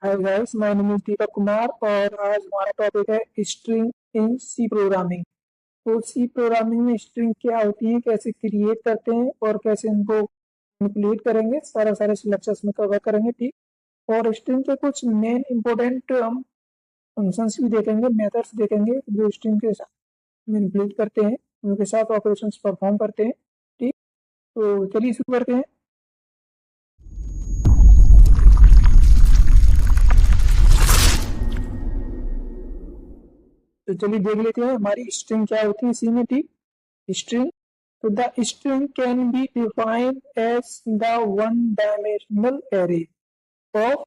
Hi guys, my name is Deepak Kumar और आज हमारा टॉपिक है स्ट्रिंग इन सी प्रोग्रामिंग। तो सी प्रोग्रामिंग में स्ट्रिंग क्या होती है, कैसे क्रिएट करते हैं और कैसे इनको मैनिपुलेट करेंगे, सारे लेक्चर्स में कवर करेंगे। ठीक। और स्ट्रिंग के कुछ मेन इंपॉर्टेंट हम फंक्शंस भी देखेंगे, मेथड्स देखेंगे जो स्ट्रिंग के साथ मैनिपुलेट करते हैं, उनके साथ ऑपरेशंस परफॉर्म करते हैं। ठीक। तो चलिए शुरू करते हैं। तो चलिए देख लेते हैं हमारी स्ट्रिंग क्या होती है सी में। ठीक। String, so the string can be defined as the one-dimensional array of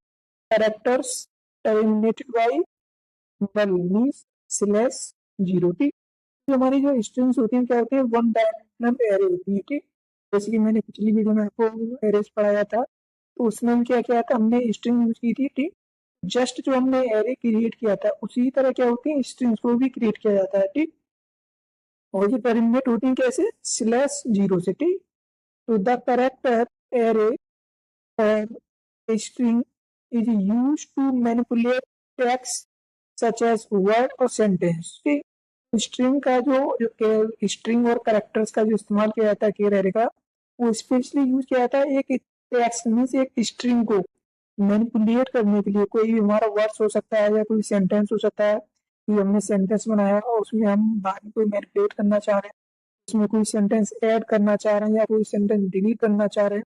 characters terminated by null means /0। ठीक। तो हमारी जो स्ट्रिंग्स होती हैं क्या होती है, वन डायमेंशनल एरे होती है। ठीक। जैसे कि मैंने पिछली वीडियो में आपको एरेज पढ़ाया था, तो उसमें हम क्या किया था, हमने स्ट्रिंग यूज की थी। ठीक। जस्ट जो हमने एरे क्रिएट किया था उसी तरह क्या होती है, स्ट्रिंग्स को भी क्रिएट किया जाता है। ठीक। और ये टर्मिनेट होती है कैसे, /0 से। ठीक। तो द करेक्टर एरे और string is use to manipulate text such as word और सेंटेंस। ठीक। स्ट्रिंग का जो स्ट्रिंग और करेक्टर्स का जो इस्तेमाल किया जाता है केर एरे का, वो स्पेशली यूज किया जाता है एक टेक्स्ट मीन्स एक स्ट्रिंग को मैनिपुलेट करने के लिए। कोई भी हमारा वर्ड्स हो सकता है या कोई सेंटेंस हो सकता है कि हमने सेंटेंस बनाया और उसमें हम बाद में कोई मैनिपुलेट करना चाह रहे हैं, उसमें कोई सेंटेंस ऐड करना चाह रहे हैं या कोई सेंटेंस डिलीट करना चाह रहे हैं,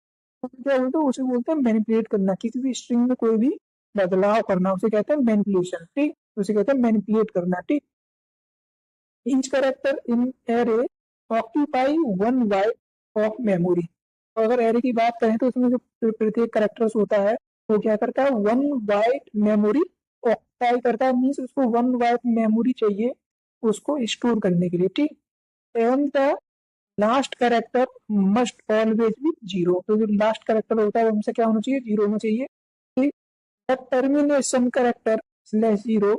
तो क्या बोलते हैं, उसे बोलते हैं मैनिपुलेट करना। किसी भी स्ट्रिंग में कोई भी बदलाव करना उसे कहते हैं मैनिपुलेशन। ठीक। उसे कहते हैं मैनिपुलेट करना। ठीक। Each character in array occupy one byte of memory. तो अगर एरे की बात करें तो उसमें जो प्रत्येक कैरेक्टर्स होता है वो क्या करता है, वन बाइट मेमोरी ऑक्यूपाई करता है। मीन्स उसको वन बाइट मेमोरी चाहिए उसको स्टोर करने के लिए। ठीक। And the last character must always be 0। तो जो लास्ट कैरेक्टर होता है वो हमसे क्या होना चाहिए, 0 होना चाहिए। ठीक। The termination character /0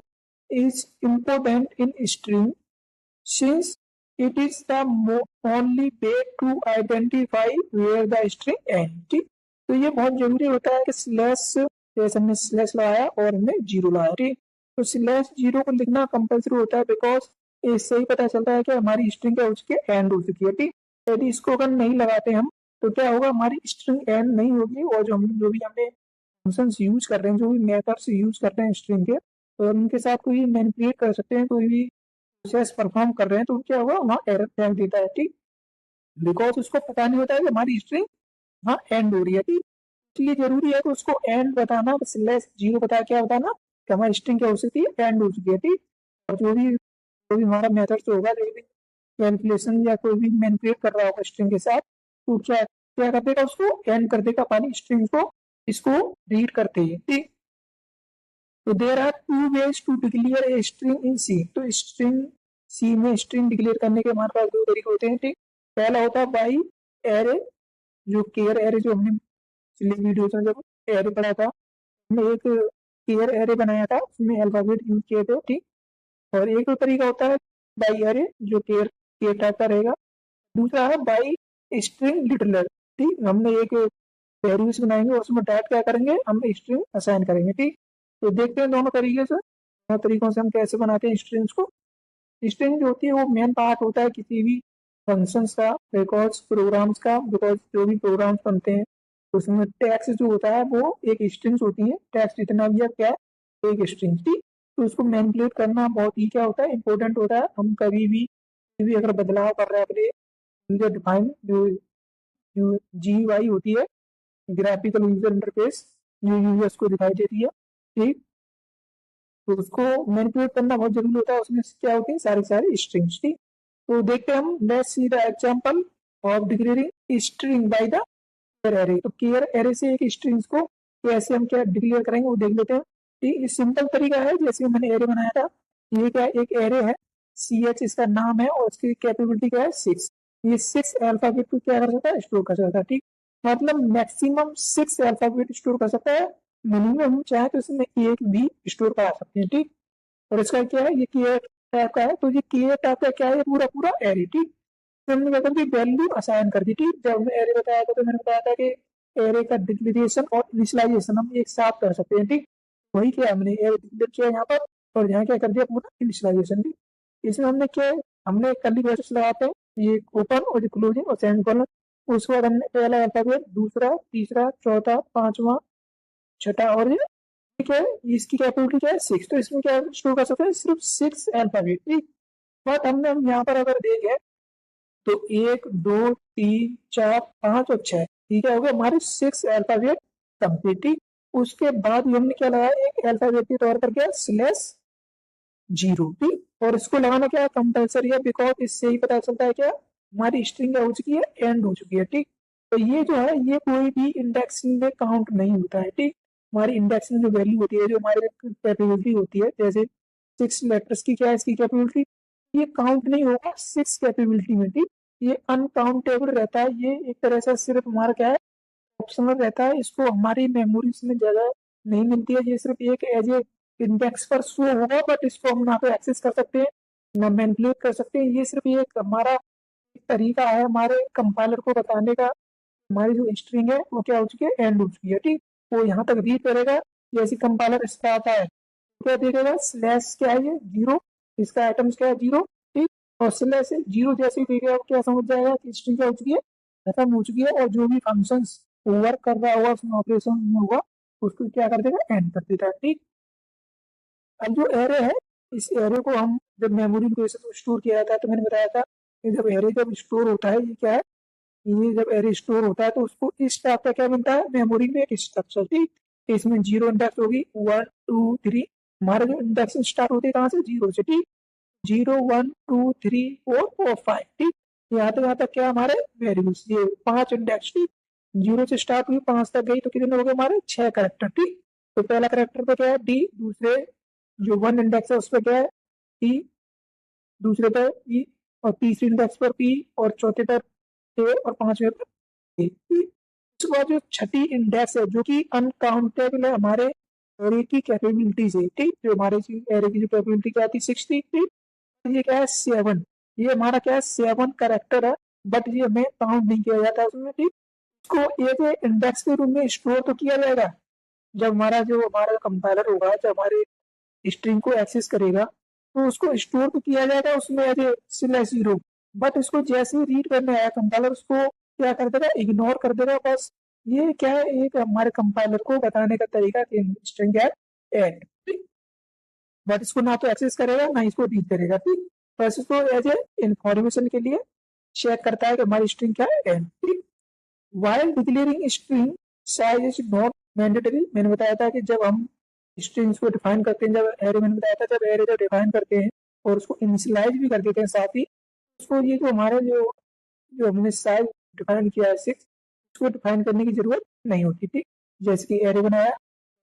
is important in string since it is the only way to identify where the string ends। ठीक। तो ये बहुत जरूरी होता है कि स्लैश, जैसे हमने स्लैश लगाया और हमने 0 लगाया। ठीक। तो /0 को लिखना कंपल्सरी होता है, बिकॉज इससे ही पता चलता है कि हमारी स्ट्रिंग क्या हो चुकी है, एंड हो चुकी है। ठीक। यदि इसको अगर नहीं लगाते हम तो क्या होगा, हमारी स्ट्रिंग एंड नहीं होगी और जो भी हमने फंक्शंस यूज कर रहे हैं, जो भी मेथड्स यूज कर रहे हैं स्ट्रिंग के, तो उनके साथ कोई मैनिपुलेट कर सकते हैं, कोई भी प्रोसेस परफॉर्म कर रहे हैं, तो क्या होगा, वहाँ एरर फ्लैग देता है। ठीक। बिकॉज उसको पता नहीं होता है कि हमारी स्ट्रिंग वहाँ एंड हो रही है। ठीक। इसलिए जरूरी है कि उसको एंड बताना, /0 बता क्या बताना कि हमारी स्ट्रिंग क्या हो सकती है, एंड हो चुकी है। ठीक। और जो भी हमारा मेथड से होगा, जो भी कैलकुलेशन या कोई भी मैनिपुलेट कर रहा होगा स्ट्रिंग के साथ, तो क्या क्या कर देगा, उसको एंड कर देगा हमारी स्ट्रिंग को, इसको रीड करते ही। ठीक। तो there are two ways to declare a string in C. तो स्ट्रिंग सी में स्ट्रिंग डिक्लेयर करने के हमारे पास दो तरीके होते हैं। ठीक। पहला होता है बाई एरे, जो केयर एरे, जो हमने पिछली वीडियो में जब एरे पढ़ा था, हमने एक केयर एरे बनाया था, उसमें अल्फाबेट यूज किए थे। ठीक। और एक तरीका होता है बाई एरे, जो केयर केयर टाइप का रहेगा। दूसरा है बाई स्ट्रिंग डिक्लेयर। ठीक। हमने एक वेरिएबल्स बनाएंगे और उसमें डॉट क्या करेंगे, हम स्ट्रिंग असाइन करेंगे। ठीक। तो देखते हैं दोनों तरीके से, दोनों तरीकों से हम कैसे बनाते हैं स्ट्रिंग्स को। स्ट्रिंग जो होती है वो मेन पार्ट होता है किसी भी फंक्शंस का, रिकॉर्ड्स प्रोग्राम्स का। बिकॉज जो भी प्रोग्राम्स बनते हैं उसमें टेक्स्ट जो होता है वो एक स्ट्रिंग्स होती है। टेक्स्ट जितना भी है क्या है, एक स्ट्रिंग। ठीक। तो उसको मैनिपुलेट करना बहुत ही क्या होता है, इंपॉर्टेंट होता है। हम कभी भी अगर बदलाव कर रहे हैं अपने जो डिफाइन जो GUI होती है, ग्राफिकल यूजर इंटरफेस, जो यूजर्स को दिखाई देती है। ठीक। तो उसको मैनिपुलेट करना बहुत जरूरी होता है। उसमें क्या होती है, सारी स्ट्रिंग्स। ठीक। तो देखते हैं हम, let's see the example of declaring string by the care array. तो केयर एरे से एक स्ट्रिंग्स को कैसे हम क्या डिक्लेयर करेंगे वो देख लेते हैं। ठीक। ये सिंपल तरीका है, जैसे मैंने एरे बनाया था। ये क्या, एक एरे है, CH इसका नाम है और उसकी कैपेबिलिटी क्या है, 6। ये 6 अल्फाबेट को क्या कर सकता है, स्टोर कर सकता है। ठीक। मतलब मैक्सिमम 6 अल्फाबेट स्टोर कर सकता है, मिनिमम हम चाहे तो इसमें एक भी स्टोर करा सकते हैं। ठीक। और इसका क्या है, ये केयर टाइप का है। तो ये केयर टाइप का क्या है, पूरा पूरा एरे। ठीक। तो हमने क्या कर दी, वैल्यू असाइन कर दी। ठीक। जब हमने एरे बताया था तो मैंने बताया था कि एरे का डिक्लेरेशन और इनिशियलाइजेशन हम एक साथ कर सकते हैं। ठीक। वही किया हमने, एरे डिक्लेयर किया यहाँ पर, और यहाँ क्या कर दिया पूरा इनिशियलाइजेशन भी। इसमें हमने क्या है, हमने कर्ली ब्रैकेट्स लगाते हैं, ये ओपन और ये क्लोजिंग और सेमीकोलन। उसके बाद हमने पहला अल्फाबेट, दूसरा, तीसरा, चौथा, पांचवा, छठा, और ये ठीक है, इसकी कैपेबिलिटी क्या है 6, तो इसमें क्या स्टोर कर सकते हैं सिर्फ 6 अल्फाबेट, ठीक। बट हमने हम यहाँ पर अगर देखें तो 1 2 3 4 5 और 6, ठीक है, हो गया हमारे 6 अल्फाबेट कंप्लीट, ठीक। उसके बाद हमने क्या लगाया, एक अल्फाबेट के तौर पर क्या /0, ठीक। और इसको लगाना क्या कंपल्सरी है, बिकॉज इससे ही पता चलता है क्या हमारी स्ट्रिंग क्या हो चुकी है, एंड हो चुकी है, ठीक। तो ये जो है ये कोई भी इंडेक्सिंग में काउंट नहीं होता है, ठीक। हमारी इंडेक्सिंग जो वैल्यू होती है, जो हमारी कैपेबिलिटी होती है, जैसे 6 लेटर्स की क्या है इसकी कैपेबिलिटी, ये काउंट नहीं होगा 6 कैपेबिलिटी में, ठीक। ये अनकाउंटेबल रहता है, ये एक तरह से सिर्फ हमारा क्या है ऑप्शनल रहता है, इसको हमारी मेमोरीज में जगह नहीं मिलती है, ये सिर्फ एक एज ए इंडेक्स पर शो होगा, बट इसको हम ना तो एक्सेस कर सकते हैं ना मैनिपुलेट कर सकते हैं। ये सिर्फ एक हमारा एक तरीका है हमारे कंपाइलर को बताने का, हमारी जो स्ट्रिंग है वो क्या हो चुकी है, एंड हो चुकी है, ठीक। वो यहाँ तक रीड करेगा, जैसे कंपाइलर इसका आता है क्या देखेगा, स्लैश क्या है ये 0, इसका आइटम्स क्या है 0, ठीक। और स्लैश 0 जैसे ही देखेगा क्या समझ जाएगा कि स्ट्रिंग क्या हो चुकी है, खत्म हो चुकी है, और जो भी फंक्शंस वर्क कर रहा होगा उसमें ऑपरेशन में होगा उसको क्या कर देगा, एंड कर देता है, ठीक। अब जो एरे है, इस एरे को हम जब मेमोरी में स्टोर किया जाता है, तो मैंने बताया था कि जब एरे जब स्टोर होता है, ये क्या है, ये जब एरे स्टोर होता है तो उसको इस टाइप का क्या मिलता है मेमोरी में, एक स्ट्रक्चर, ठीक। इसमें 0 इंडेक्स होगी, 1 2 3, हमारा जो इंडेक्सिंग स्टार्ट होती है कहाँ से, 0 से, ठीक। 0 1 2 3 4 और 5, ठीक। यहाँ तक क्या हमारे वेरिएबल्स, ये 5 इंडेक्स, ठीक। 0 से स्टार्ट हुई 5 तक गई, तो कितने हो गए हमारे 6 करेक्टर, ठीक। तो पहला करेक्टर पे क्या है डी, दूसरे जो 1 इंडेक्स है उस पर क्या है ई, दूसरे पर ई, और तीसरे इंडेक्स पर पी, और चौथे पर ए, और पांचवे पर ए। उसके बाद जो छठी इंडेक्स है जो कि अनकाउंटेबल है हमारे एरे की कैपेबिलिटी से, ठीक। जो हमारे एरे की जो कैपेबिलिटी क्या थी 6 थी, ठीक। ये क्या है 7, ये हमारा क्या है 7 करेक्टर है, बट ये हमें काउंट नहीं किया जाता है उसमें, ठीक। इसको एक इंडेक्स के रूप में स्टोर तो किया जाएगा, जब हमारा कंपाइलर होगा, जब हमारे स्ट्रिंग को एक्सेस करेगा तो उसको स्टोर तो किया जाएगा उसमें एज ए /0, बट इसको जैसे ही रीड करने आया कंपाइलर उसको क्या कर देगा, इग्नोर कर देगा, बस। ये क्या है एक हमारे कंपाइलर को बताने का तरीका कि स्ट्रिंग है एंड, ठीक। बट इसको ना तो एक्सेस करेगा ना इसको रीड करेगा, ठीक। बस इसको एज ए इंफॉर्मेशन के लिए चेक करता है कि हमारी स्ट्रिंग क्या है एंड, ठीक। While declaring string size is not mandatory, मैंने बताया था कि जब हम स्ट्रिंग्स को डिफाइन करते हैं, जब एरे मैंने बताया था जब एरे जब डिफाइन करते हैं और उसको इनिशियलाइज भी कर देते हैं साथ ही, उसको ये जो हमारे जो जो हमने साइज डिफाइन किया है 6, उसको डिफाइन करने की जरूरत नहीं होती, ठीक। जैसे कि एरे बनाया,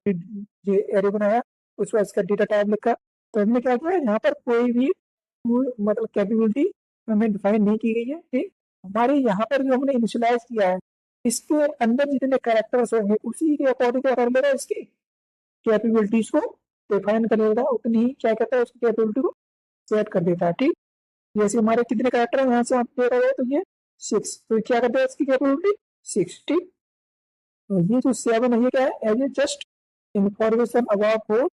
ये एरे बनाया, उसके बाद इसका डेटा टाइप लिखा, तो हमने क्या किया यहाँ पर कोई भी मतलब कैपेबिलिटी हमें डिफाइन नहीं की गई है, ठीक। हमारे यहाँ पर जो हमने इनिशियलाइज किया है इसके अंदर जितने कैरेक्टर्स होंगे उसी के अकॉर्डिंग क्या कर लेगा, इसकी कैपेबिलिटीज को डिफाइन कर लेगा, उतनी ही क्या कहता है उसकी कैपेबिलिटी को सेट कर देता है, ठीक। जैसे हमारे कितने कैरेक्टर है यहाँ से आप दे रहे हैं तो ये 6, तो क्या करता है इसकी कैपेबिलिटी 6, ठीक। तो ये जो 7 है ये क्या है, as a just information about for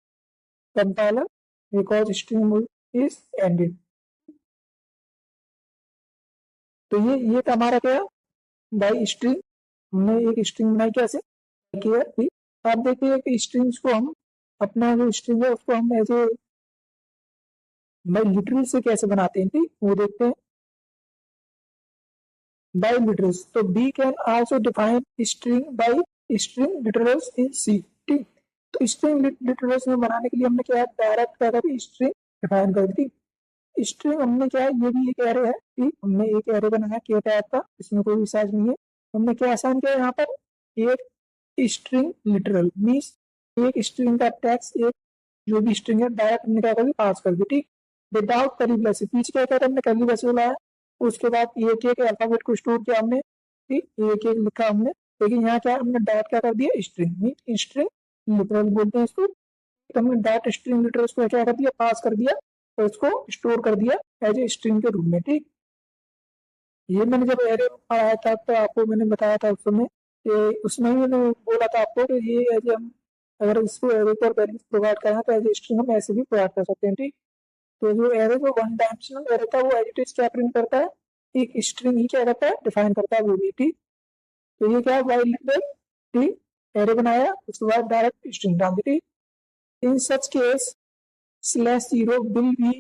compiler because string is ended. तो ये था हमारा क्या बाई स्ट्रिंग, हमने एक स्ट्रिंग बनाई कैसे किया, ठीक। आप देखिए कि स्ट्रिंग्स को हम अपना जो स्ट्रिंग है उसको हम ऐसे बाई लिटरल से कैसे बनाते हैं, ठीक, वो देखते हैं। बाई लिटरल्स, तो we can also define string by string literals in C, ठीक। तो स्ट्रिंग लिटरल्स में बनाने के लिए हमने क्या डायरेक्ट क्या करी स्ट्रिंग डिफाइन कर दी। स्ट्रिंग हमने क्या है, ये भी एक एरे है, ठीक। हमने एक एरे बनाया के टाइप का, इसमें कोई भी साइज नहीं है। हमने क्या आसान किया यहाँ पर, एक स्ट्रिंग लिटरल मीन्स एक स्ट्रिंग का टेक्स्ट, एक जो भी स्ट्रिंग है डायरेक्ट हमने क्या कर दी पास कर दी, ठीक। विदाउट कर्ली ब्रैकेट, पीछे क्या कहता है हमने कर्ली ब्रैकेट लाया, उसके बाद एक एक अल्फाबेट को स्टोर किया हमने, ठीक, एक एक लिखा हमने, लेकिन यहाँ क्या हमने डॉट क्या कर दिया स्ट्रिंग मीन स्ट्रिंग लिटरल बोलते हैं इसको, तो हमने डॉट स्ट्रिंग लिटरल उसको क्या कर दिया पास कर दिया, और उसको स्टोर कर दिया एज ए स्ट्रिंग के रूप में, ठीक। ये मैंने जब एरे पढ़ाया था तो आपको मैंने बताया था उस समय कि उसमें ही मैंने बोला था आपको कि ये एज हम अगर इसको एरे को वैल्यूज प्रोवाइड करना तो एज स्ट्रिंग हम ऐसे भी प्रोवाइड कर सकते हैं, ठीक। तो जो एरे जो वन डायमेंशनल एरे था वो एज इट इज क्या प्रिंट करता है, एक स्ट्रिंग ही क्या करता है, डिफाइन करता है वो भी, ठीक। तो ये क्या है, वाइल ठीक, एरे बनाया उसके बाद डायरेक्ट स्ट्रिंग डाल दी, ठीक। इन such case /0 will be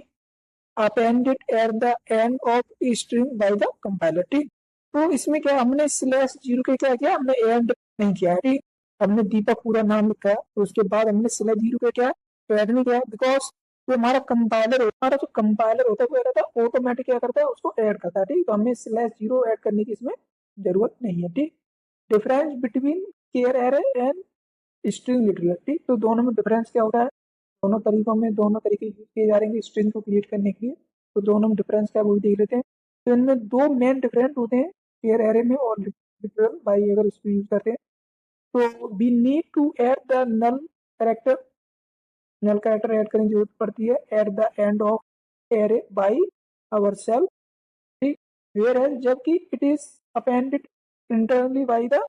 appended at the end of string by the compiler, ठीक। तो इसमें क्या हमने /0 के क्या किया, हमने एड नहीं किया है, ठीक। हमने दीपक पूरा नाम लिखा है तो उसके बाद हमने /0 का क्या ऐड नहीं किया, बिकॉज जो हमारा कंपाइलर होता है वो रहता है ऑटोमेटिक क्या करता है, उसको ऐड करता है, ठीक। तो हमें /0 ऐड करने की इसमें जरूरत नहीं है, ठीक। Difference between care array and string literal, ठीक। तो दोनों में डिफरेंस क्या होता है, दोनों तरीके यूज किए जा रहे हैं स्ट्रिंग को क्रिएट करने के लिए। तो दोनों में डिफरेंस क्या है वो भी देख लेते हैं। तो इनमें दो मेन डिफरेंट होते हैं पेयर एरे में और लिटरल बाई अगर इसको यूज करते हैं। तो we need to add the null character add करने की जरूरत पड़ती है at the end of array by ourself, ठीक। वेयर है जबकि it is appended internally by the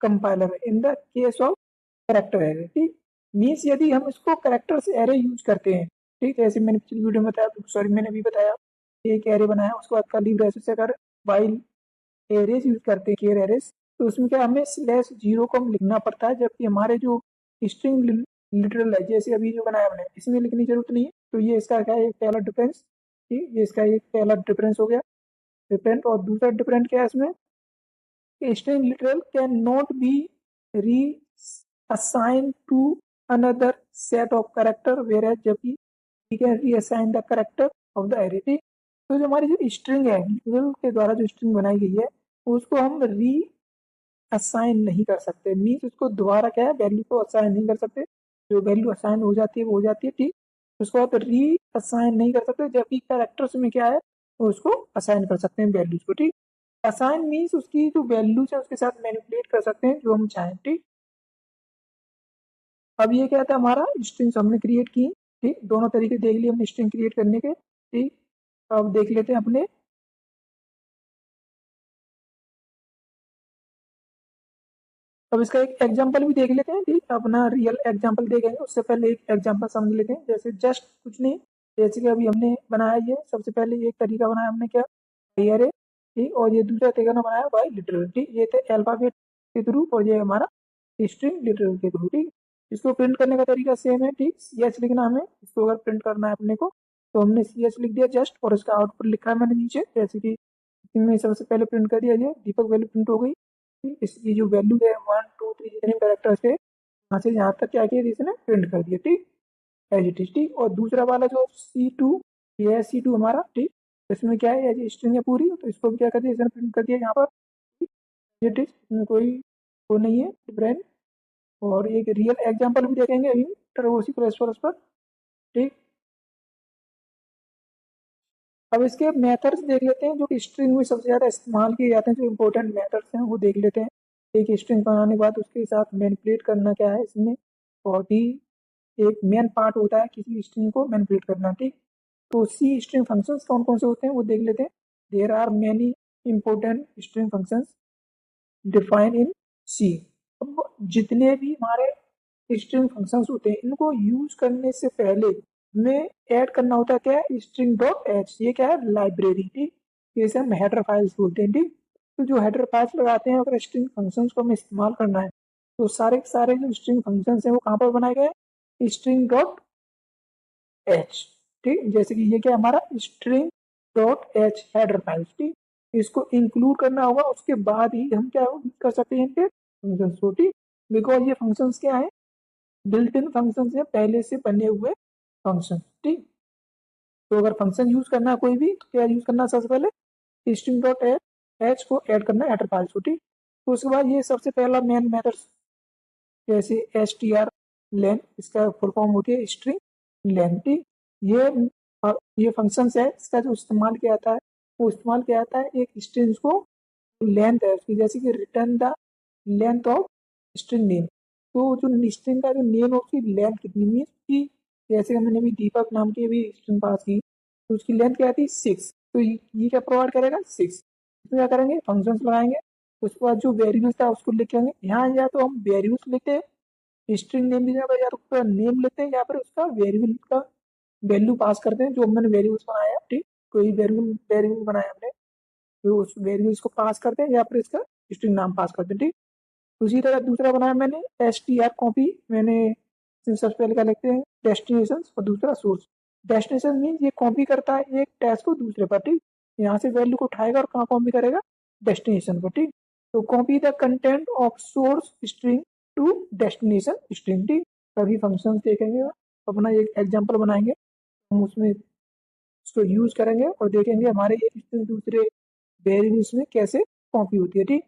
compiler in the case of character array, ठीक। मीन्स यदि हम इसको कैरेक्टर से एरे यूज करते हैं, ठीक, जैसे मैंने पिछली वीडियो में बताया, सॉरी मैंने भी बताया, एक एरे बनाया उसके बाद कर्ली ब्रेसेस से अगर वाइल एरेज यूज करते हैं केयर एरेज, तो उसमें क्या हमें /0 को हम लिखना पड़ता है, जबकि हमारे जो स्ट्रिंग लिटरल है जैसे अभी जो बनाया हमने इसमें लिखने की जरूरत नहीं है। तो ये इसका क्या है, एक पहला डिफरेंस, ठीक, ये इसका एक पहला डिफरेंस हो गया डिफरेंट। और दूसरा डिफरेंट क्या है इसमें, string literal cannot be reassigned to another set of character, whereas जबकि we can reassign the character of the array, ठीक। तो जो हमारी जो स्ट्रिंग है literal के द्वारा जो स्ट्रिंग बनाई गई है उसको हम री असाइन नहीं कर सकते, मीन्स उसको दोबारा क्या है वैल्यू को असाइन नहीं कर सकते। जो वैल्यू असाइन हो जाती है वो हो जाती है, ठीक। उसको आप री असाइन नहीं कर सकते, जबकि कैरेक्टर्स में क्या है उसको असाइन कर सकते हैं वैल्यूज को, ठीक। असाइन मीन्स उसकी जो वैल्यूज है उसके साथ मैनिपुलेट कर सकते हैं जो हम चाहें, ठीक। अब ये क्या था हमारा स्ट्रिंग्स हमने क्रिएट की, ठीक। दोनों तरीके देख लिए हमने स्ट्रिंग क्रिएट करने के, ठीक। अब देख लेते हैं अपने, अब इसका एक एग्जांपल भी देख लेते हैं, ठीक। अपना रियल एग्जांपल देखेंगे उससे पहले एक एग्जांपल समझ लेते हैं, जैसे जस्ट कुछ नहीं, जैसे कि अभी हमने बनाया ये सबसे पहले एक तरीका बनाया हमने क्या एरे, ठीक। और ये दूसरा तरीका बनाया बाई लिटरल, ठीक। ये थे अल्फाबेट के थ्रू और ये हमारा स्ट्रिंग लिटरल के थ्रू, ठीक। इसको प्रिंट करने का तरीका सेम है, ठीक। cs लिखना हमें, इसको अगर प्रिंट करना है अपने को तो हमने cs लिख दिया जस्ट, और इसका आउटपुट लिखा है मैंने नीचे, जैसे कि इसमें सबसे पहले प्रिंट कर दिया, ये दीपक वैल्यू प्रिंट हो गई, ठीक। इसकी जो वैल्यू है 1 2 3 जितने कैरेक्टर्स थे यहाँ से यहाँ तक क्या किया इसने प्रिंट कर दिया, ठीक, एज इट इज, ठीक। और दूसरा वाला जो C2, ये है C2 हमारा, ठीक। इसमें क्या है एज स्ट्रिंग है पूरी, तो इसको भी क्या कर दिया इसने प्रिंट कर दिया यहाँ पर, एज इट इज, इसमें कोई वो नहीं है डिफरेंट। और एक रियल एग्जांपल भी देखेंगे अभी टर्बोसी प्रेसफोरस पर, ठीक। अब इसके मेथड्स देख लेते हैं जो कि स्ट्रिंग में सबसे ज़्यादा इस्तेमाल किए जाते हैं, जो इंपॉर्टेंट मेथड्स हैं वो देख लेते हैं। एक स्ट्रिंग बनाने के बाद उसके साथ मैनिपुलेट करना क्या है इसमें बहुत ही एक मेन पार्ट होता है किसी स्ट्रिंग को मैनिपुलेट करना, ठीक। तो सी स्ट्रिंग फंक्शंस कौन कौन से होते हैं वो देख लेते हैं। There are many important string functions define in C. अब जितने भी हमारे स्ट्रिंग फंक्शंस होते हैं इनको यूज करने से पहले हमें ऐड करना होता है क्या है स्ट्रिंग डॉट एच, ये क्या है लाइब्रेरी, ठीक। जैसे हम हेडर फाइल्स बोलते हैं, ठीक। तो जो हेडर फाइल्स लगाते हैं अगर स्ट्रिंग फंक्शंस को हमें इस्तेमाल करना है तो सारे के सारे जो स्ट्रिंग फंक्शंस हैं वो कहाँ पर बनाए गए स्ट्रिंग डॉट एच, ठीक। जैसे कि ये क्या हमारा string dot H header files, ठीक। इसको इंक्लूड करना होगा उसके बाद ही हम क्या कर सकते हैं इनके फंक्शंस को, ठीक। बिकॉज ये फंक्शंस क्या है बिल्ट इन फंक्शंस है पहले से बने हुए फंक्शन, ठीक। तो अगर फंक्शन यूज करना है कोई भी तो क्या यूज करना है सबसे पहले स्ट्रिंग डॉट एच को ऐड करना है हेडर फाइल्स को, ठीक। तो उसके बाद ये सबसे पहला मेन मेथड जैसे str लेन, इसका फुल फॉर्म होती है स्ट्रिंग लेन, ठीक। ये ये फंक्शन है इसका जो इस्तेमाल किया जाता है वो इस्तेमाल किया जाता है एक स्ट्रिंग को लेंथ है उसकी, जैसे कि return the length of string name. तो जो स्ट्रिंग का जो नेम है उसकी लेंथ कितनी है उसकी, जैसे मैंने अभी दीपक नाम की भी स्ट्रिंग पास की तो उसकी लेंथ क्या आती है 6। तो ये क्या प्रोवाइड करेगा 6। इसमें क्या करेंगे फंक्शंस लगाएंगे, उसके बाद जो वेरिएबल्स था उसको लिखेंगे। यहाँ या तो हम वेरिएबल्स लिखते हैं स्ट्रिंग नेम भी या उसका नेम लेते हैं या फिर उसका वेरिएबल का वैल्यू पास करते हैं, जो हमने वेरिएबल्स बनाया है, ठीक, कोई वेरिएबल बनाया हमने, तो उस वेरिएबल्स को पास करते हैं या फिर इसका स्ट्रिंग नाम पास करते हैं, ठीक। उसी तरह दूसरा बनाया मैंने str कॉपी, मैंने सबसे पहले क्या लिखते हैं डेस्टिनेशन और दूसरा सोर्स। डेस्टिनेशन मीन ये कॉपी करता है एक टेक्स्ट को दूसरे पर, ठीक, यहाँ से वैल्यू को उठाएगा और कहाँ कॉपी करेगा, डेस्टिनेशन पर, ठीक। तो copy the content of source string to destination string, ठीक। सभी फंक्शन देखेंगे, अपना एक एग्जाम्पल बनाएंगे, हम उसमें उसको यूज करेंगे और देखेंगे हमारे एक स्ट्रिंग दूसरे वेरिएबल्स में कैसे कॉपी होती है, ठीक।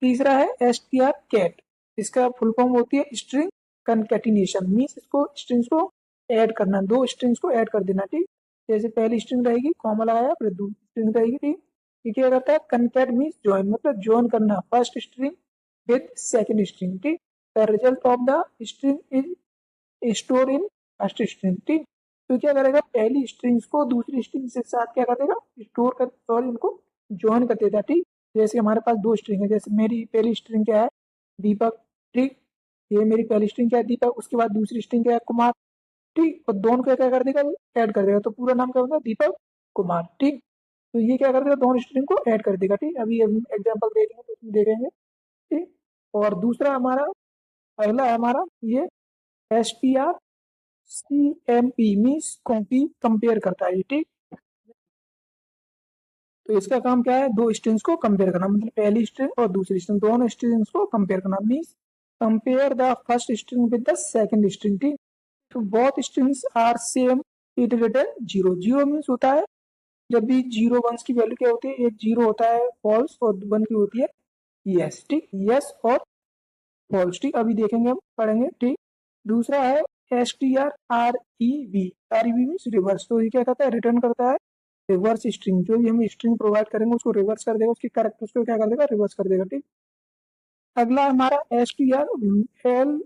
तीसरा है str cat, इसका फुल फॉर्म होती है स्ट्रिंग कंकैटिनेशन, मीन्स इसको स्ट्रिंग्स को ऐड करना, दो स्ट्रिंग्स को ऐड कर देना, ठीक। जैसे पहली स्ट्रिंग रहेगी कॉमा लगाया, फिर दूसरी स्ट्रिंग रहेगी, ठीक। ये क्या करता है कंकैट मीन्स ज्वाइन, मतलब ज्वाइन करना first string with second string, ठीक। The result of the string is store in first string, ठीक। तो क्या करेगा पहली स्ट्रिंग्स को दूसरी स्ट्रिंग के साथ क्या कर देगा स्टोर कर, सॉरी इनको ज्वाइन कर देता, ठीक। जैसे हमारे पास दो स्ट्रिंग है, जैसे मेरी पहली स्ट्रिंग क्या है दीपक, ठीक, ये मेरी पहली स्ट्रिंग क्या है दीपक, उसके बाद दूसरी स्ट्रिंग क्या है कुमार, ठीक, और दोनों को क्या कर देगा ऐड कर देगा, तो पूरा नाम क्या होगा दीपक कुमार, ठीक। तो ये क्या कर देगा दोनों स्ट्रिंग को ऐड कर देगा, ठीक। अभी हम एग्जाम्पल देखेंगे तो उसमें देखेंगे, ठीक। और दूसरा हमारा अगला है हमारा ये str cmp means copy compare करता है, ठीक। तो इसका काम क्या है दो स्ट्रिंग्स को कंपेयर करना, मतलब पहली स्ट्रिंग और दूसरी स्ट्रिंग दोनों स्ट्रिंग्स को कंपेयर करना, means compare the first string with the second string, ठीक। तो both strings are same it return zero, zero means होता है जब भी जीरो वंस की वैल्यू क्या होती है, एक जीरो होता है फॉल्स और वन की होती है यस, ठीक, यस और फॉल्स, ठीक। अभी देखेंगे हम पढ़ेंगे, ठीक। दूसरा है strrev मीन्स रिवर्स, तो ये क्या करता है रिटर्न करता है रिवर्स स्ट्रिंग, जो भी हम स्ट्रिंग प्रोवाइड करेंगे उसको रिवर्स कर देगा, उसकी कैरेक्टर्स को क्या कर देगा रिवर्स कर देगा, ठीक। अगला हमारा strlwr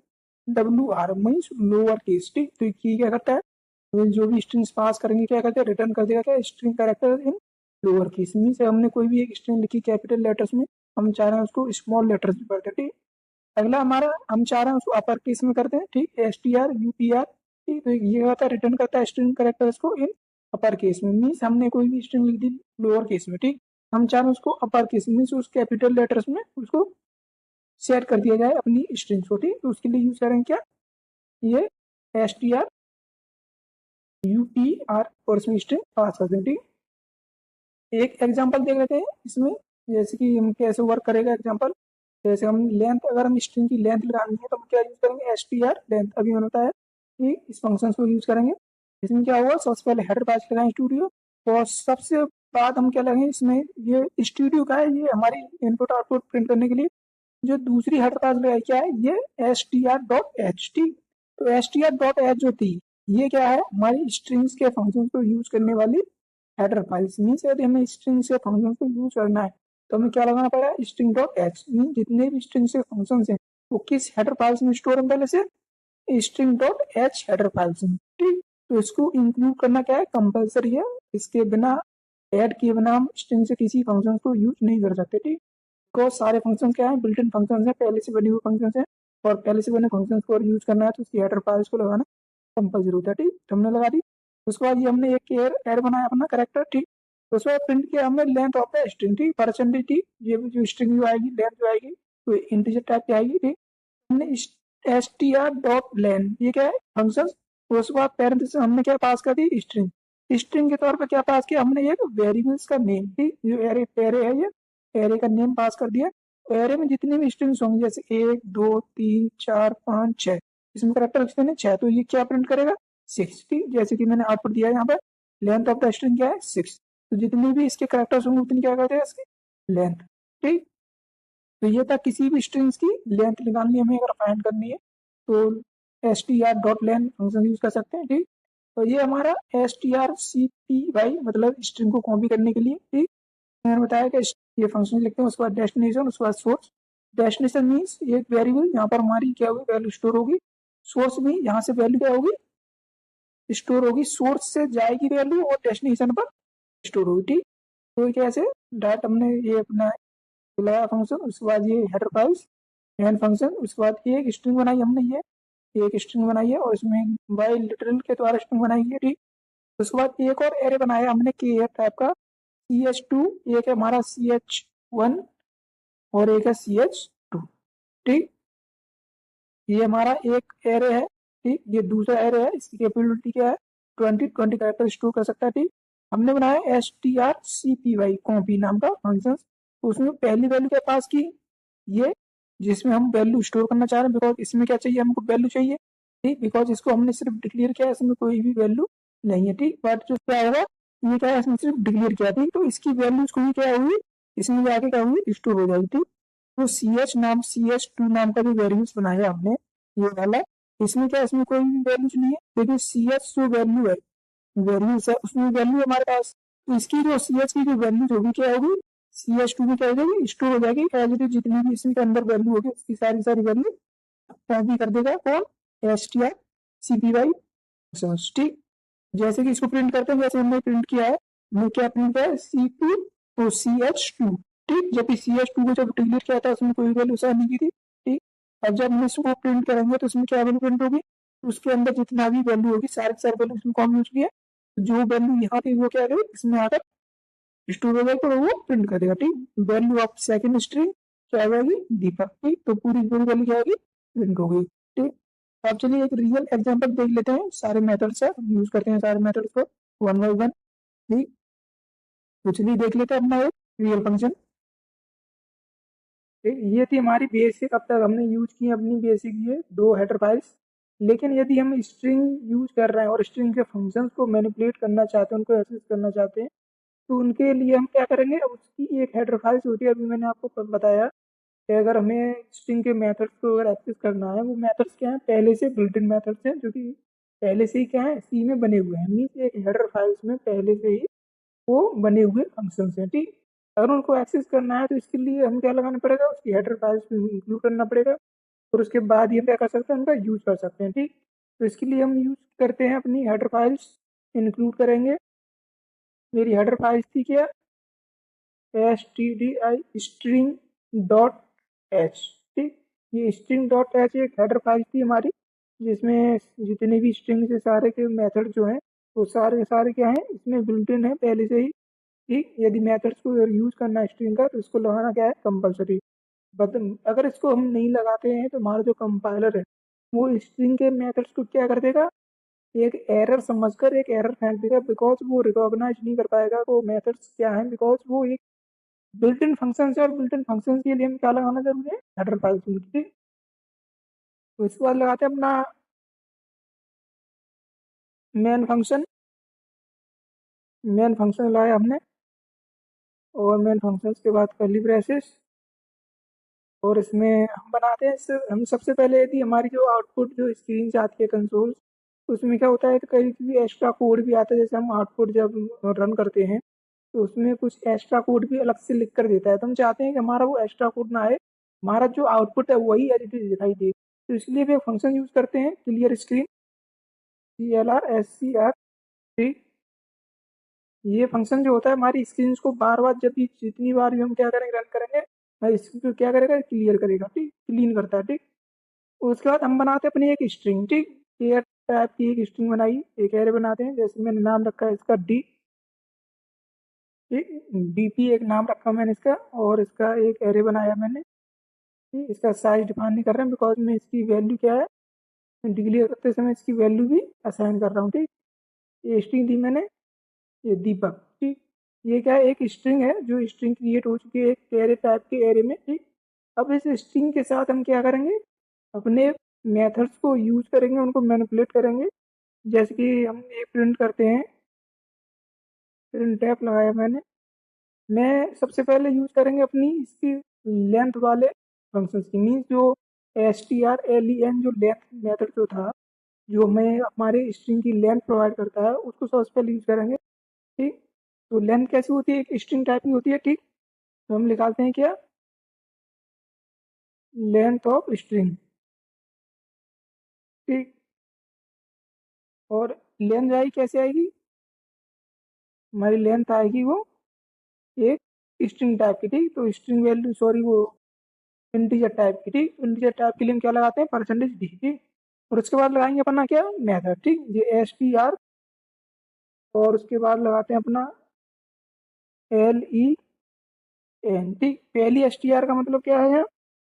मीन्स लोअर केस, ठीक। तो ये क्या करता है तो जो भी स्ट्रिंग्स पास करेंगे क्या करते हैं रिटर्न कर देगा क्या string character in lower case, means हमने कोई भी एक स्ट्रिंग लिखी कैपिटल लेटर्स में, हम चाह रहे हैं उसको स्मॉल लेटर्स में करते हैं, ठीक। अगला हमारा हम चाह रहे हैं उसको अपर केस में करते हैं, ठीक, strupr, ठीक। तो ये होता है रिटर्न करता है स्ट्रिंग कैरेक्टर्स को इन अपर केस में, मीन्स हमने कोई भी स्ट्रिंग लिख दी लोअर केस में, ठीक, हम चाह रहे हैं उसको अपर केस मीन्स उस कैपिटल लेटर्स में उसको सेट कर दिया जाए अपनी स्ट्रिंग्स को, ठीक। तो उसके लिए यूज करेंगे क्या ये strupr और इसमें स्ट्रिंग पास कर दें, ठीक। एक एग्जांपल देख लेते हैं इसमें, जैसे कि हम कैसे वर्क करेगा एग्जांपल, जैसे हम लेंथ अगर हम स्ट्रिंग की लेंथ लगानी है तो हम क्या यूज करेंगे str लेंथ, अभी मैंने बताया कि इस फंक्शन को यूज करेंगे। इसमें क्या हुआ सबसे पहले हेडर पास लगाएं स्टूडियो, और सबसे बाद हम क्या लगाएंगे इसमें ये स्टूडियो का है, ये हमारी इनपुट आउटपुट प्रिंट करने के लिए, जो दूसरी हेडर पास लगाई क्या है ये str.h, ठीक। तो str.h जो थी ये क्या है हमारी स्ट्रिंग्स के फंक्शन को यूज करने वाली हेडर फाइल्स, मीन्स यदि हमें स्ट्रिंग से फंक्शन को यूज करना है तो हमें क्या लगाना पड़ेगा string.h, मीन जितने भी स्ट्रिंग से फंक्शन हैं वो किस हेडर फाइल्स में स्टोर है पहले से string.h हेडर फाइल्स में, ठीक। तो इसको इंक्लूड करना क्या है कंपलसरी है, इसके बिना ऐड किए बिना हम स्ट्रिंग से किसी फंक्शन को यूज नहीं कर सकते, ठीक। बिकॉज सारे फंक्शन क्या है बिल्ट इन फंक्शन है, पहले से बने हुए फंक्शन है, और पहले से बने फंक्शन को यूज करना है तो उसकी हेडर फाइल्स को लगाना कंपलसरी होता है, ठीक। तो हमने लगा दी, उसके बाद ये हमने एक एड बनाया अपना करेक्टर, ठीक। तो उसके बाद प्रिंट किया हमने लेंथ ऑफ द स्ट्रिंग, ठीक, परसेंटेज, ठीक, ये जो स्ट्रिंग जो आएगी लेंथ जो आएगी तो इंटीजर टाइप की आएगी, ठीक। हमने str.len ये क्या है फंक्शन, उसके बाद पैरेंथेसिस हमने क्या पास कर दी स्ट्रिंग, स्ट्रिंग के तौर पर क्या पास किया हमने एक वेरिएबल्स का नेम, ठीक, जो एरे है ये एरे का नेम पास कर दिया। तो एरे में जितनी भी स्ट्रिंग्स होंगी जैसे 1 2 3 4 5 6, इसमें करेक्टर कितने 6, तो ये क्या प्रिंट करेगा 6, ठीक। जैसे कि मैंने आउटपुट दिया है यहाँ पर लेंथ ऑफ द स्ट्रिंग क्या है 6, तो जितने भी इसके करेक्टर्स होंगे उतनी क्या करते हैं इसकी लेंथ, ठीक। तो ये था किसी भी स्ट्रिंग्स की लेंथ निकालनी हमें अगर फाइंड करनी है तो str.len फंक्शन यूज कर सकते हैं, ठीक। तो ये हमारा strcpy मतलब स्ट्रिंग को कॉपी करने के लिए, ठीक। मैंने बताया कि ये फंक्शन लिखते हैं उसके बाद डेस्टिनेशन उसके बाद सोर्स, डेस्टिनेशन मीन्स एक वेरिएबल यहाँ पर हमारी क्या होगी वैल्यू स्टोर होगी, सोर्स भी यहाँ से वैल्यू क्या होगी स्टोर होगी, सोर्स से जाएगी वैल्यू और डेस्टिनेशन पर स्टोर होगी, ठीक। तो कैसे डायरेक्ट हमने ये अपना लगाया फंक्शन, उसके बाद ये हेडर फाइल्स मेन फंक्शन। उसके बाद एक स्ट्रिंग बनाई हमने, ये एक स्ट्रिंग बनाई है और इसमें बाय लिटरल के द्वारा स्ट्रिंग बनाई है, ठीक। उसके बाद एक और एरे बनाया हमने के टाइप का, CH2, एक है हमारा CH1 और एक है CH2, ठीक। ये हमारा एक एरे है, ठीक। ये दूसरा एरे है, इसकी कैपेबिलिटी क्या है, 20 कैरेक्टर स्टोर कर सकता है, ठीक। हमने बनाया strcpy कॉपी नाम का फंक्शन। तो उसमें पहली वैल्यू के पास की ये, जिसमें हम वैल्यू स्टोर करना चाह रहे हैं, बिकॉज इसमें क्या चाहिए, हमको वैल्यू चाहिए, ठीक। बिकॉज इसको हमने सिर्फ डिक्लेयर किया है, इसमें कोई भी वैल्यू नहीं है, ठीक। बट जो क्या होगा, ये क्या है, इसमें सिर्फ डिक्लेयर किया, ठीक। तो इसकी वैल्यूज को भी क्या होगी, इसमें जाके क्या होगी, स्टोर हो जाएगी, ठीक। तो CH2 नाम का जो वेरिएबल्स बनाया हमने, ये वाला, इसमें क्या, इसमें कोई भी वैल्यूज नहीं है, लेकिन CH जो वैल्यू है, वेरिएबल्स है, उसमें वैल्यू है हमारे पास। तो इसकी जो CH की जो वैल्यूज होगी, क्या होगी, CH2 में क्या हो जाएगी, स्टोर हो जाएगी एज इट इज। जितनी भी इसके अंदर वैल्यू होगी, उसकी सारी सारी वैल्यू कॉपी कर देगा कौन, strcpy, ठीक। जैसे कि इसको प्रिंट करते हैं, जैसे हमने प्रिंट किया है, हमने क्या प्रिंट किया है, C2 तो CH2, ठीक। जबकि CH2 को जब डिक्लेयर किया था, उसमें कोई वैल्यू साइन नहीं की थी, ठीक। अब जब हम इसको प्रिंट करेंगे, तो उसमें क्या वैल्यू प्रिंट होगी, उसके अंदर जितना भी वैल्यू होगी, सारे सारे वैल्यू इसमें कॉमन यूज किया, जो वैल्यू यहाँ थी वो क्या करेगी, इसमें आकर स्टोर हो जाएगी, तो वो प्रिंट कर देगा, ठीक। वैल्यू ऑफ सेकंड स्ट्रिंग क्या होगी, दीपक, ठीक। तो पूरी पूरी वैल्यू क्या होगी, प्रिंट होगी, ठीक। अब चलिए एक रियल एग्जांपल देख लेते हैं, सारे मेथड्स है, यूज करते हैं सारे मेथड्स को वन बाय वन, ठीक। तो चलिए देख लेते हैं अपना एक रियल फंक्शन। ये थी हमारी बेसिक, अब तक हमने यूज की अपनी बेसिक ये दो हेडर फाइल्स। लेकिन यदि हम स्ट्रिंग यूज कर रहे हैं और स्ट्रिंग के फंक्शंस को मैनिपुलेट करना चाहते हैं, उनको एक्सेस करना चाहते हैं, तो उनके लिए हम क्या करेंगे, उसकी एक हेडर फाइल्स होती है, अभी मैंने आपको बताया कि अगर हमें स्ट्रिंग के मेथड्स को अगर एक्सेस करना है, वो मेथड्स क्या है, पहले से बिल्ट इन मेथड्स हैं, जो कि पहले से ही क्या है, सी में बने हुए हैं, मीन्स एक हेडर फाइल्स में पहले से ही वो बने हुए फंक्शंस हैं, ठीक। अगर उनको एक्सेस करना है, तो इसके लिए हम क्या लगाना पड़ेगा, उसकी हेडर फाइल्स में इंक्लूड करना पड़ेगा, और उसके बाद ये क्या कर सकते हैं, उनका यूज कर सकते हैं, ठीक। तो इसके लिए हम यूज करते हैं अपनी हेडर फाइल्स इंक्लूड करेंगे। मेरी हेडर फाइल्स थी क्या, stdi string डॉट एच, ठीक। ये string डॉट एच एक हेडर फाइल थी हमारी, जिसमें जितने भी स्ट्रिंग से सारे के मेथड जो हैं, वो सारे के सारे क्या हैं, इसमें बिल्ट इन है पहले से ही, ठीक। यदि मेथड्स को यूज करना है स्ट्रिंग का, तो इसको लगाना क्या है, कंपलसरी। बट अगर इसको हम नहीं लगाते हैं, तो हमारा जो कंपाइलर है, वो स्ट्रिंग के मेथड्स को क्या कर देगा, एक एरर समझकर एक एरर फेंक देगा, बिकॉज वो रिकॉग्नाइज नहीं कर पाएगा वो मेथड्स क्या हैं, बिकॉज वो एक बिल्ट इन फंक्शन है, और बिल्ट इन फंक्शन के लिए हम क्या लगाना जरूरी है, हेडर फाइल, ठीक। तो इसके बाद लगाते हैं अपना मेन फंक्शन। मेन फंक्शन लगाया हमने, और मेन फंक्शन के बाद कर्ली ब्रेसेस, और इसमें हम बनाते हैं हम सबसे पहले यदि हमारी जो आउटपुट जो स्क्रीन से आती है कंसोल, उसमें क्या होता है, तो कभी भी एक्स्ट्रा कोड भी आता है, जैसे हम आउटपुट जब रन करते हैं, तो उसमें कुछ एक्स्ट्रा कोड भी अलग से लिख कर देता है, तो हम चाहते हैं कि हमारा वो एक्स्ट्रा कोड ना आए, हमारा जो आउटपुट है वही एज इट इज दिखाई दे। तो इसलिए भी एक फंक्शन यूज करते हैं, क्लियर स्क्रीन, CLR SCR, ये फंक्शन जो होता है हमारी स्क्रीन को बार बार जब भी जितनी बार भी हम क्या करेंगे, रन करेंगे, हमारी स्क्रीन को क्या करेगा, क्लियर करेगा, ठीक, क्लीन करता है, ठीक। उसके बाद हम बनाते हैं अपनी एक स्ट्रिंग, ठीक। एयर टाइप की एक स्ट्रिंग बनाई, एक एरे बनाते हैं, जैसे मैंने नाम रखा है इसका डी, ठीक। DP एक नाम रखा मैंने इसका, और इसका एक एरे बनाया मैंने, ठीक। इसका साइज डिफाइन नहीं कर रहे हैं, बिकॉज मैं इसकी वैल्यू क्या है, डिक्लेयर करते समय इसकी वैल्यू भी असाइन कर रहा हूँ, ठीक। ये स्ट्रिंग दी मैंने, ये दीपक, ठीक। ये क्या है, एक स्ट्रिंग है जो स्ट्रिंग क्रिएट हो चुकी है एक एरे टाइप के एरे में, ठीक। अब इस स्ट्रिंग के साथ हम क्या करेंगे, अपने मेथड्स को यूज करेंगे, उनको मैनिपुलेट करेंगे। जैसे कि हम ये प्रिंट करते हैं, प्रिंट टैप लगाया मैंने, मैं सबसे पहले यूज करेंगे अपनी इसकी लेंथ वाले फंक्शंस की, मीन्स जो strlen जो लेंथ मेथड जो था, जो हमें हमारे स्ट्रिंग की लेंथ प्रोवाइड करता है, उसको सबसे पहले यूज करेंगे, ठीक। तो लेंथ कैसी होती है, एक स्ट्रिंग टाइप की होती है, ठीक। तो हम निकालते हैं क्या, लेंथ ऑफ स्ट्रिंग, ठीक। और लेंथ आएगी कैसे आएगी, हमारी लेंथ आएगी वो एक स्ट्रिंग टाइप की, ठीक। तो स्ट्रिंग वैल्यू, सॉरी, वो इंटीजर टाइप की, ठीक। इंटीजर टाइप के लिए हम क्या लगाते हैं, %d, ठीक। और उसके बाद लगाएंगे अपना क्या, मेथड, ठीक, ये str, और उसके बाद लगाते हैं अपना len, ठीक। पहली str का मतलब क्या है,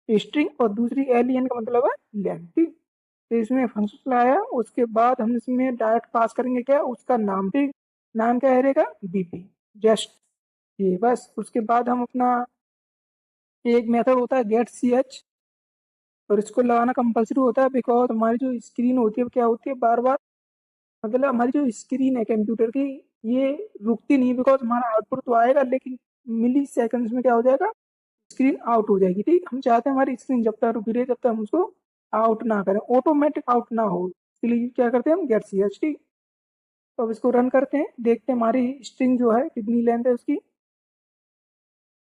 स्ट्रिंग, और दूसरी len का मतलब है लेंथ, ठीक। तो इसमें फंक्शन लगाया, उसके बाद हम इसमें डायरेक्ट पास करेंगे क्या, उसका नाम, ठीक। नाम क्या रहेगा, dp, जस्ट ये बस। उसके बाद हम अपना एक मेथड होता है गेट ch, और इसको लगाना कंपलसरी होता है, बिकॉज हमारी जो स्क्रीन होती है क्या होती है, बार बार, मतलब हमारी जो स्क्रीन है कंप्यूटर की, ये रुकती नहीं, बिकॉज हमारा आउटपुट तो आएगा लेकिन मिली सेकंड्स में क्या हो जाएगा, स्क्रीन आउट हो जाएगी, ठीक। हम चाहते हैं हमारी स्क्रीन जब तक रुकी रहे तब तक हम उसको आउट ना करें, ऑटोमेटिक आउट ना हो, इसलिए क्या करते हैं हम, गेट ch, ठीक। तो अब इसको रन करते हैं, देखते हैं हमारी स्ट्रिंग जो है कितनी लेंथ है उसकी,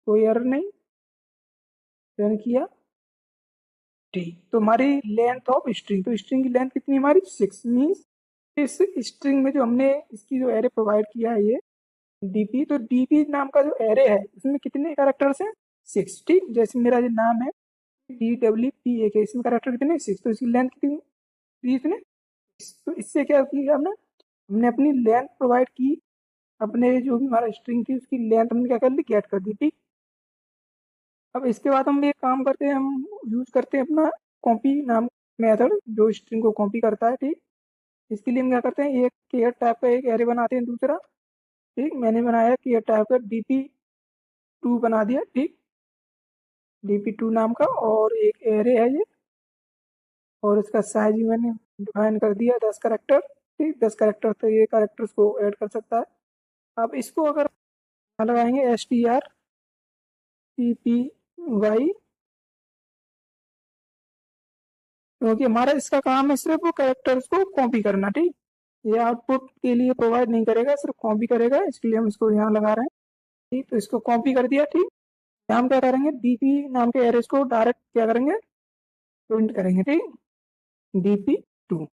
कोई एरर नहीं, रन किया, ठीक। तो हमारी लेंथ ऑफ स्ट्रिंग, तो स्ट्रिंग की लेंथ कितनी हमारी, 6 मीन्स इस स्ट्रिंग में जो हमने इसकी जो एरे प्रोवाइड किया है ये डीपी, तो डीपी नाम का जो एरे है इसमें कितने कैरेक्टर्स हैं, 6, ठीक। जैसे मेरा जो नाम है DWPA के, इसमें कैरेक्टर कितने, 6, तो इसकी लेंथ कितनी दी इसने, तो इससे क्या किया हमने, हमने अपनी लेंथ प्रोवाइड की, अपने जो भी हमारा स्ट्रिंग थी उसकी लेंथ हमने क्या कर ली, गेट कर दी, ठीक। अब इसके बाद हम एक काम करते हैं, हम यूज करते हैं अपना कॉपी नाम मेथड, जो स्ट्रिंग को कॉपी करता है, ठीक। इसके लिए हम क्या करते हैं, एक केयर टाइप का एक एरे बनाते हैं दूसरा, ठीक। मैंने बनाया केयर टाइप का dp2 बना दिया, ठीक, dp2 नाम का, और एक एरे है ये, और इसका साइज भी मैंने डिफाइन कर दिया 10 करेक्टर, ठीक। 10 करेक्टर तो ये करेक्टर्स को ऐड कर सकता है। अब इसको अगर लगाएंगे strcpy, क्योंकि हमारा इसका काम है सिर्फ वो कैरेक्टर्स को कॉपी करना, ठीक। ये आउटपुट के लिए प्रोवाइड नहीं करेगा, सिर्फ कॉपी करेगा, इसके लिए हम इसको यहाँ लगा रहे हैं, ठीक। तो इसको कॉपी कर दिया, ठीक। यहाँ हम क्या करेंगे, dp नाम के एरेस को डायरेक्ट क्या करेंगे, प्रिंट करेंगे, ठीक, dp2।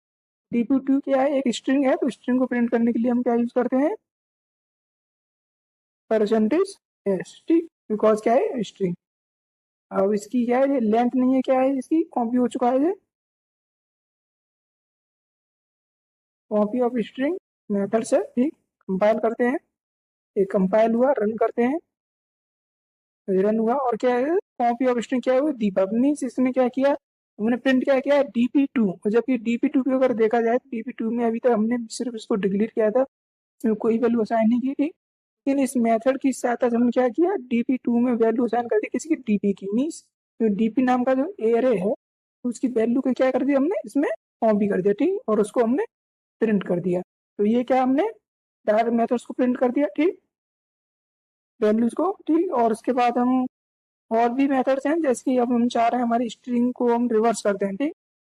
dp2 क्या है, एक स्ट्रिंग है, तो स्ट्रिंग को प्रिंट करने के लिए हम क्या यूज करते हैं, %s, ठीक, बिकॉज क्या है, स्ट्रिंग। अब इसकी क्या है, ये लेंथ नहीं है, क्या है, इसकी कॉपी हो चुका है, ये कॉपी ऑफ स्ट्रिंग मेथड से, ठीक। कंपाइल करते हैं, ये कंपाइल हुआ, रन करते हैं, रन हुआ, और क्या है, कॉपी ऑफ स्ट्रिंग क्या है, दीपक, मीन्स इसने क्या किया, हमने प्रिंट क्या किया है, dp2, और जबकि dp2 को अगर देखा जाए तो dp2 में अभी तक हमने सिर्फ इसको डिक्लेयर किया था, इसमें कोई वैल्यू असाइन नहीं की थी, लेकिन इस मेथड की सहायता से हमने क्या किया, dp2 में वैल्यू असाइन कर दी, किसी की, dp की, मीन्स जो dp नाम का जो एरे है उसकी वैल्यू को क्या कर दिया हमने, इसमें कॉपी कर दिया, ठीक, और उसको हमने प्रिंट कर दिया। तो ये क्या, हमने डायरेक्ट मेथड्स को प्रिंट कर दिया, ठीक, वैल्यूज को, ठीक। और उसके बाद हम और भी मेथड्स हैं, जैसे कि अब हम चाह रहे हैं हमारी स्ट्रिंग को हम रिवर्स करते हैं, ठीक।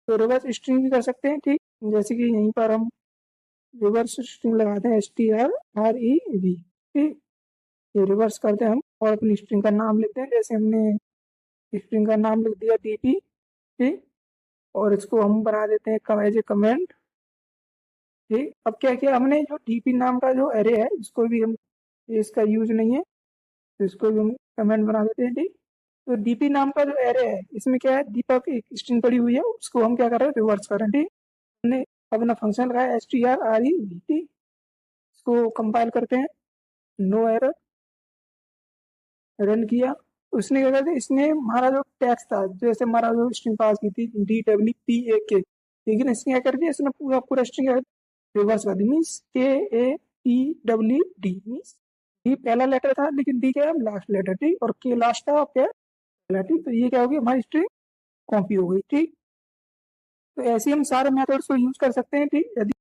तो रिवर्स स्ट्रिंग भी कर सकते हैं, ठीक। जैसे कि यहीं पर हम रिवर्स स्ट्रिंग लगाते हैं, strrev, ठीक। ये रिवर्स करते हैं हम, और अपनी स्ट्रिंग का नाम लिखते हैं, जैसे हमने स्ट्रिंग का नाम लिख दिया dp, ठीक। और इसको हम बना देते हैं एज ए कमेंट, ठीक। अब क्या किया हमने, जो dp नाम का जो एरे है इसको भी हम, इसका यूज नहीं है तो इसको भी हम कमेंट बना देते हैं, ठीक। तो dp नाम का जो एरे है इसमें क्या है, दीपक एक स्ट्रिंग पड़ी हुई है, उसको हम क्या कर रहे हैं, रिवर्स कर रहे हैं, ठीक। हमने अपना फंक्शन लगाया strrev, ठीक। इसको कंपाइल करते हैं, नो एरर, रन किया, उसने क्या कर दिया, इसने हमारा जो टेक्स्ट था, जैसे हमारा जो स्ट्रिंग पास की थी DWPAK, लेकिन इसने क्या कर दिया, इसने पूरा पूरा स्ट्रिंग रिवर्स कर दी, मीन्स KAPWD, मीन्स डी पहला लेटर था लेकिन डी क्या है, लास्ट लेटर, ठीक। और के लास्ट था, और क्या पहला, ठीक। तो ये क्या होगी, हमारी स्ट्रिंग कॉपी हो गई, ठीक। तो ऐसे हम सारे मेथड्स को यूज कर सकते हैं, ठीक। यदि